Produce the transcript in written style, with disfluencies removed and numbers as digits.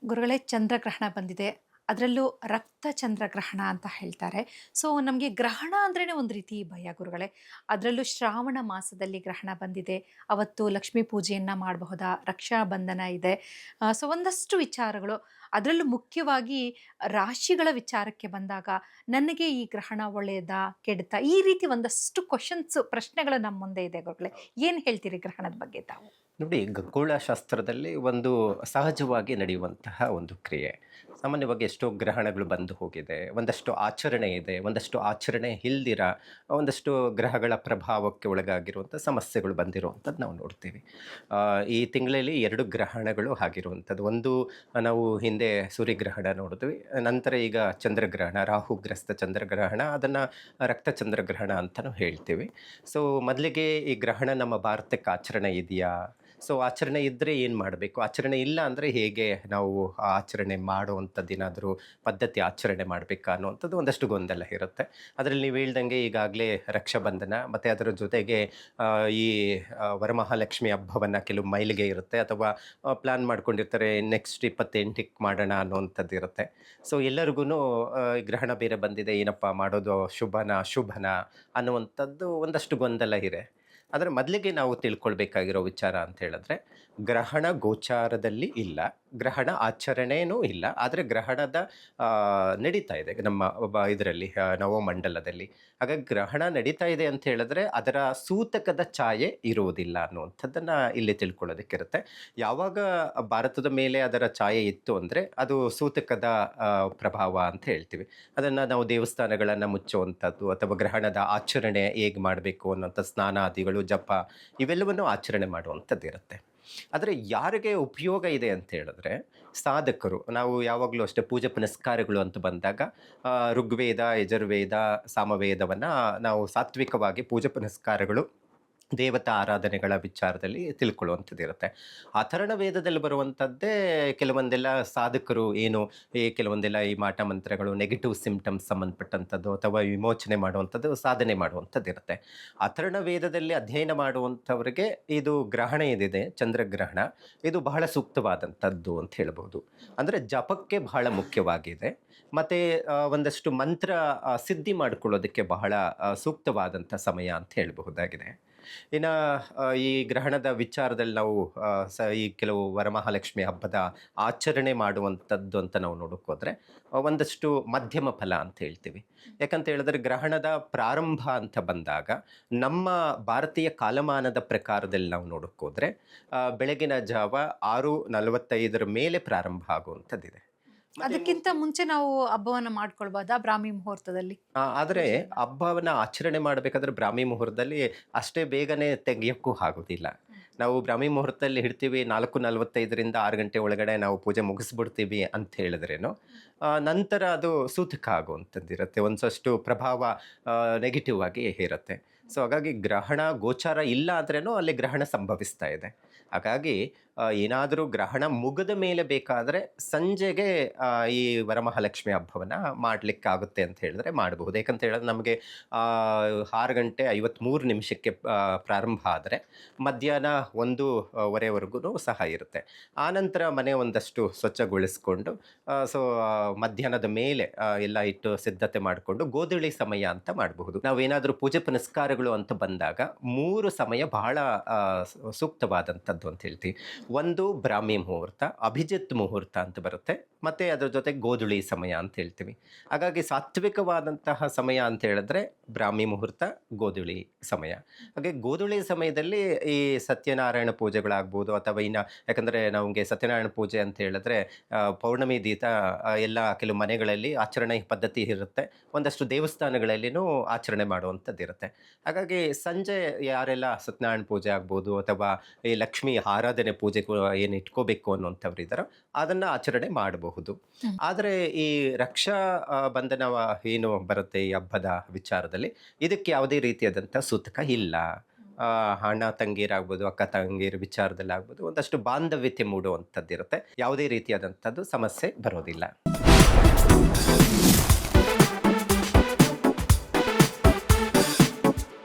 ಗುರುಗಳೇ, ಚಂದ್ರಗ್ರಹಣ ಬಂದಿದೆ. ಅದರಲ್ಲೂ ರಕ್ತ ಚಂದ್ರಗ್ರಹಣ ಅಂತ ಹೇಳ್ತಾರೆ. ಸೊ ನಮಗೆ ಗ್ರಹಣ ಅಂದ್ರೇನೆ ಒಂದು ರೀತಿ ಭಯ ಗುರುಗಳೇ. ಅದರಲ್ಲೂ ಶ್ರಾವಣ ಮಾಸದಲ್ಲಿ ಗ್ರಹಣ ಬಂದಿದೆ. ಅವತ್ತು ಲಕ್ಷ್ಮೀ ಪೂಜೆಯನ್ನ ಮಾಡಬಹುದಾ? ರಕ್ಷಾ ಬಂಧನ ಇದೆ. ಸೊ ಒಂದಷ್ಟು ವಿಚಾರಗಳು. ಅದರಲ್ಲೂ ಮುಖ್ಯವಾಗಿ ರಾಶಿಗಳ ವಿಚಾರಕ್ಕೆ ಬಂದಾಗ ನನಗೆ ಈ ಗ್ರಹಣ ಒಳ್ಳೆಯದಾ? ಕೆಡುತ್ತಾ? ಈ ರೀತಿ ಒಂದಷ್ಟು ಕ್ವೆಷನ್ಸ್ ಪ್ರಶ್ನೆಗಳು ನಮ್ಮ ಮುಂದೆ ಇದೆ ಗುರುಗಳೇ. ಏನು ಹೇಳ್ತೀರಿ ಗ್ರಹಣದ ಬಗ್ಗೆ ತಾವು? ನೋಡಿ, ಖಗೋಳಶಾಸ್ತ್ರದಲ್ಲಿ ಒಂದು ಸಹಜವಾಗಿ ನಡೆಯುವಂತಹ ಒಂದು ಕ್ರಿಯೆ. ಸಾಮಾನ್ಯವಾಗಿ ಎಷ್ಟೋ ಗ್ರಹಣಗಳು ಬಂದು ಹೋಗಿದೆ, ಒಂದಷ್ಟು ಆಚರಣೆ ಇದೆ, ಒಂದಷ್ಟು ಆಚರಣೆ ಇಲ್ದಿರ ಒಂದಷ್ಟು ಗ್ರಹಗಳ ಪ್ರಭಾವಕ್ಕೆ ಒಳಗಾಗಿರುವಂಥ ಸಮಸ್ಯೆಗಳು ಬಂದಿರುವಂಥದ್ದು ನಾವು ನೋಡ್ತೀವಿ. ಈ ತಿಂಗಳಲ್ಲಿ 2 ಗ್ರಹಣಗಳು ಆಗಿರುವಂಥದ್ದು. ಒಂದು ನಾವು ಹಿಂದೆ ಸೂರ್ಯಗ್ರಹಣ ನೋಡಿದ್ವಿ, ನಂತರ ಈಗ ಚಂದ್ರಗ್ರಹಣ, ರಾಹುಗ್ರಸ್ತ ಚಂದ್ರಗ್ರಹಣ, ಅದನ್ನು ರಕ್ತ ಚಂದ್ರಗ್ರಹಣ ಅಂತಲೂ ಹೇಳ್ತೀವಿ. ಸೊ ಮೊದಲಿಗೆ ಈ ಗ್ರಹಣ ನಮ್ಮ ಭಾರತಕ್ಕೆ ಆಚರಣೆ ಇದೆಯಾ? ಸೊ ಆಚರಣೆ ಇದ್ದರೆ ಏನು ಮಾಡಬೇಕು, ಆಚರಣೆ ಇಲ್ಲ ಅಂದರೆ ಹೇಗೆ ನಾವು ಆ ಆಚರಣೆ ಮಾಡುವಂಥದ್ದೇನಾದರೂ ಪದ್ಧತಿ ಆಚರಣೆ ಮಾಡಬೇಕಾ ಅನ್ನುವಂಥದ್ದು ಒಂದಷ್ಟು ಗೊಂದಲ ಇರುತ್ತೆ. ಅದರಲ್ಲಿ ನೀವು ಹೇಳ್ದಂಗೆ ಈಗಾಗಲೇ ರಕ್ಷಾಬಂಧನ ಮತ್ತು ಅದರ ಜೊತೆಗೆ ಈ ವರಮಹಾಲಕ್ಷ್ಮಿ ಹಬ್ಬವನ್ನು ಕೆಲವು ಮೈಲಿಗೆ ಇರುತ್ತೆ, ಅಥವಾ ಪ್ಲ್ಯಾನ್ ಮಾಡ್ಕೊಂಡಿರ್ತಾರೆ ನೆಕ್ಸ್ಟ್ 28ಕ್ಕೆ ಮಾಡೋಣ ಅನ್ನುವಂಥದ್ದು ಇರುತ್ತೆ. ಸೊ ಎಲ್ಲರಿಗೂ ಗ್ರಹಣ ಬೇರೆ ಬಂದಿದೆ, ಏನಪ್ಪ ಮಾಡೋದು, ಶುಭನಾ ಅಶುಭನಾ ಅನ್ನುವಂಥದ್ದು ಒಂದಷ್ಟು ಗೊಂದಲ ಇದೆ. ಆದರೆ ಮೊದಲಿಗೆ ನಾವು ತಿಳ್ಕೊಳ್ಬೇಕಾಗಿರೋ ವಿಚಾರ ಅಂತ ಹೇಳಿದ್ರೆ, ಗ್ರಹಣ ಗೋಚಾರದಲ್ಲಿ ಇಲ್ಲ, ಗ್ರಹಣ ಆಚರಣೆಯೂ ಇಲ್ಲ, ಆದರೆ ಗ್ರಹಣದ ನಡೀತಾ ಇದೆ ನಮ್ಮ ಇದರಲ್ಲಿ ನವಮಂಡಲದಲ್ಲಿ. ಹಾಗಾಗಿ ಗ್ರಹಣ ನಡೀತಾ ಇದೆ ಅಂತ ಹೇಳಿದ್ರೆ ಅದರ ಸೂತಕದ ಛಾಯೆ ಇರುವುದಿಲ್ಲ ಅನ್ನುವಂಥದ್ದನ್ನು ಇಲ್ಲಿ ತಿಳ್ಕೊಳ್ಳೋದಕ್ಕಿರುತ್ತೆ. ಯಾವಾಗ ಭಾರತದ ಮೇಲೆ ಅದರ ಛಾಯೆ ಇತ್ತು ಅಂದರೆ ಅದು ಸೂತಕದ ಪ್ರಭಾವ ಅಂತ ಹೇಳ್ತೀವಿ. ಅದನ್ನು ನಾವು ದೇವಸ್ಥಾನಗಳನ್ನು ಮುಚ್ಚುವಂಥದ್ದು, ಅಥವಾ ಗ್ರಹಣದ ಆಚರಣೆ ಹೇಗೆ ಮಾಡಬೇಕು ಅನ್ನೋಂಥ ಸ್ನಾನಾದಿಗಳು, ಜಪ, ಇವೆಲ್ಲವನ್ನು ಆಚರಣೆ ಮಾಡುವಂಥದ್ದು ಇರುತ್ತೆ. ಆದರೆ ಯಾರಿಗೆ ಉಪಯೋಗ ಇದೆ ಅಂತ ಹೇಳಿದ್ರೆ, ಸಾಧಕರು. ನಾವು ಯಾವಾಗಲೂ ಅಷ್ಟೇ ಪೂಜೆ ಪುನಸ್ಕಾರಗಳು ಅಂತ ಬಂದಾಗ ಋಗ್ವೇದ, ಯಜುರ್ವೇದ, ಸಾಮವೇದವನ್ನು ನಾವು ಸಾತ್ವಿಕವಾಗಿ ಪೂಜೆ ಪುನಸ್ಕಾರಗಳು, ದೇವತಾ ಆರಾಧನೆಗಳ ವಿಚಾರದಲ್ಲಿ ತಿಳ್ಕೊಳ್ಳುವಂಥದ್ದು ಇರುತ್ತೆ. ಅಥರ್ಣ ವೇದದಲ್ಲಿ ಬರುವಂಥದ್ದೇ ಕೆಲವೊಂದೆಲ್ಲ ಸಾಧಕರು ಏನು ಕೆಲವೊಂದೆಲ್ಲ ಈ ಮಾಟ ಮಂತ್ರಗಳು, ನೆಗೆಟಿವ್ ಸಿಂಪ್ಟಮ್ಸ್ ಸಂಬಂಧಪಟ್ಟಂಥದ್ದು, ಅಥವಾ ವಿಮೋಚನೆ ಮಾಡುವಂಥದ್ದು, ಸಾಧನೆ ಮಾಡುವಂಥದ್ದು ಇರುತ್ತೆ. ಅಥರ್ಣ ವೇದದಲ್ಲಿ ಅಧ್ಯಯನ ಮಾಡುವಂಥವ್ರಿಗೆ ಇದು ಗ್ರಹಣ ಏನಿದೆ, ಚಂದ್ರಗ್ರಹಣ, ಇದು ಬಹಳ ಸೂಕ್ತವಾದಂಥದ್ದು ಅಂತ ಹೇಳ್ಬೋದು. ಅಂದರೆ ಜಪಕ್ಕೆ ಬಹಳ ಮುಖ್ಯವಾಗಿದೆ, ಮತ್ತು ಒಂದಷ್ಟು ಮಂತ್ರ ಸಿದ್ಧಿ ಮಾಡಿಕೊಳ್ಳೋದಕ್ಕೆ ಬಹಳ ಸೂಕ್ತವಾದಂಥ ಸಮಯ ಅಂತ ಹೇಳಬಹುದಾಗಿದೆ. ಇನ್ನು ಈ ಗ್ರಹಣದ ವಿಚಾರದಲ್ಲಿ ನಾವು ಈ ಕೆಲವು ವರಮಹಾಲಕ್ಷ್ಮಿ ಹಬ್ಬದ ಆಚರಣೆ ಮಾಡುವಂಥದ್ದು ಅಂತ ನಾವು ನೋಡೋಕೆ ಹೋದರೆ ಒಂದಷ್ಟು ಮಧ್ಯಮ ಫಲ ಅಂತ ಹೇಳ್ತೀವಿ. ಯಾಕಂತ ಹೇಳಿದ್ರೆ ಗ್ರಹಣದ ಪ್ರಾರಂಭ ಅಂತ ಬಂದಾಗ ನಮ್ಮ ಭಾರತೀಯ ಕಾಲಮಾನದ ಪ್ರಕಾರದಲ್ಲಿ ನಾವು ನೋಡೋಕೆ ಹೋದರೆ ಬೆಳಗಿನ ಜಾವ 6:45 ಮೇಲೆ ಪ್ರಾರಂಭ ಆಗುವಂಥದ್ದಿದೆ. ಅದಕ್ಕಿಂತ ಮುಂಚೆ ನಾವು ಹಬ್ಬವನ್ನ ಮಾಡ್ಕೊಳ್ಬಹುದಾ ಬ್ರಾಹ್ಮಿ ಮುಹೂರ್ತದಲ್ಲಿ? ಆದರೆ ಹಬ್ಬವನ್ನು ಆಚರಣೆ ಮಾಡಬೇಕಾದ್ರೆ ಬ್ರಾಹ್ಮಿ ಮುಹೂರ್ತದಲ್ಲಿ ಅಷ್ಟೇ ಬೇಗನೆ ತೆಗಿಯೋಕ್ಕೂ ಆಗೋದಿಲ್ಲ. ನಾವು ಬ್ರಾಹ್ಮಿ ಮುಹೂರ್ತದಲ್ಲಿ ಹಿಡ್ತೀವಿ 4:45ರಿಂದ 6 ಗಂಟೆ ಒಳಗಡೆ ನಾವು ಪೂಜೆ ಮುಗಿಸ್ಬಿಡ್ತೀವಿ ಅಂತ ಹೇಳಿದ್ರೇನು, ನಂತರ ಅದು ಸೂತಕ ಆಗುವಂಥದ್ದು ಇರುತ್ತೆ, ಒಂದಷ್ಟು ಪ್ರಭಾವ ನೆಗೆಟಿವ್ ಆಗಿ ಇರುತ್ತೆ. ಸೊ ಹಾಗಾಗಿ ಗ್ರಹಣ ಗೋಚಾರ ಇಲ್ಲ ಅಂದ್ರೇನು ಅಲ್ಲಿ ಗ್ರಹಣ ಸಂಭವಿಸ್ತಾ ಇದೆ. ಹಾಗಾಗಿ ಏನಾದರೂ ಗ್ರಹಣ ಮುಗಿದ ಮೇಲೆ ಬೇಕಾದರೆ ಸಂಜೆಗೆ ಈ ವರಮಹಾಲಕ್ಷ್ಮಿ ಹಬ್ಬವನ್ನು ಮಾಡಲಿಕ್ಕಾಗುತ್ತೆ ಅಂತ ಹೇಳಿದ್ರೆ ಮಾಡಬಹುದು. ಯಾಕಂತ ಹೇಳಿದ್ರೆ ನಮಗೆ 6:53 ಪ್ರಾರಂಭ ಆದರೆ ಮಧ್ಯಾಹ್ನ 1:15ವರೆಗೂ ಸಹ ಇರುತ್ತೆ. ಆನಂತರ ಮನೆ ಒಂದಷ್ಟು ಸ್ವಚ್ಛಗೊಳಿಸ್ಕೊಂಡು ಸೊ ಮಧ್ಯಾಹ್ನದ ಮೇಲೆ ಎಲ್ಲ ಇಟ್ಟು ಸಿದ್ಧತೆ ಮಾಡಿಕೊಂಡು ಗೋಧೂಳಿ ಸಮಯ ಅಂತ ಮಾಡಬಹುದು. ನಾವೇನಾದರೂ ಪೂಜೆ ಪುನಸ್ಕಾರಗಳು ಅಂತ ಬಂದಾಗ 3 ಸಮಯ ಬಹಳ ಸೂಕ್ತವಾದಂಥದ್ದು ಅಂತ ಹೇಳ್ತೀವಿ. ಒಂದು ಬ್ರಾಹ್ಮಿ ಮುಹೂರ್ತ, ಅಭಿಜಿತ್ ಮುಹೂರ್ತ ಅಂತ ಬರುತ್ತೆ, ಮತ್ತು ಅದರ ಜೊತೆ ಗೋಧುಳಿ ಸಮಯ ಅಂತ ಹೇಳ್ತೀವಿ. ಹಾಗಾಗಿ ಸಾತ್ವಿಕವಾದಂತಹ ಸಮಯ ಅಂತ ಹೇಳಿದ್ರೆ ಬ್ರಾಹ್ಮಿ ಮುಹೂರ್ತ, ಗೋಧುಳಿ ಸಮಯ. ಹಾಗೆ ಗೋಧುಳಿ ಸಮಯದಲ್ಲಿ ಈ ಸತ್ಯನಾರಾಯಣ ಪೂಜೆಗಳಾಗ್ಬೋದು, ಅಥವಾ ಇನ್ನು ಯಾಕಂದರೆ ನಮಗೆ ಸತ್ಯನಾರಾಯಣ ಪೂಜೆ ಅಂತ ಹೇಳಿದ್ರೆ ಪೌರ್ಣಮಿ ದೀಪ ಎಲ್ಲ ಕೆಲವು ಮನೆಗಳಲ್ಲಿ ಆಚರಣೆ ಪದ್ಧತಿ ಇರುತ್ತೆ, ಒಂದಷ್ಟು ದೇವಸ್ಥಾನಗಳಲ್ಲಿನೂ ಆಚರಣೆ ಮಾಡುವಂಥದ್ದು ಇರುತ್ತೆ. ಹಾಗಾಗಿ ಸಂಜೆ ಯಾರೆಲ್ಲ ಸತ್ಯನಾರಾಯಣ ಪೂಜೆ ಆಗ್ಬೋದು, ಅಥವಾ ಈ ಲಕ್ಷ್ಮಿ ಆರಾಧನೆ ಪೂಜೆ ಏನು ಇಟ್ಕೋಬೇಕು ಅನ್ನುವಂಥವ್ರು ಇದ್ದಾರೋ ಅದನ್ನು ಆಚರಣೆ ಮಾಡಬಹುದು. ಆದರೆ ಈ ರಕ್ಷಾ ಬಂಧನ ಏನು ಬರುತ್ತೆ ಈ ಹಬ್ಬದ ವಿಚಾರದಲ್ಲಿ, ಇದಕ್ಕೆ ಯಾವುದೇ ರೀತಿಯಾದಂಥ ಸೂತಕ ಇಲ್ಲ. ಅಣ್ಣ ತಂಗೀರಾಗ್ಬೋದು, ಅಕ್ಕ ತಂಗೀರ ವಿಚಾರದಲ್ಲಿ ಆಗ್ಬೋದು, ಒಂದಷ್ಟು ಬಾಂಧವ್ಯತೆ ಮೂಡುವಂಥದ್ದು ಇರುತ್ತೆ, ಯಾವುದೇ ರೀತಿಯಾದಂಥದ್ದು ಸಮಸ್ಯೆ ಬರೋದಿಲ್ಲ.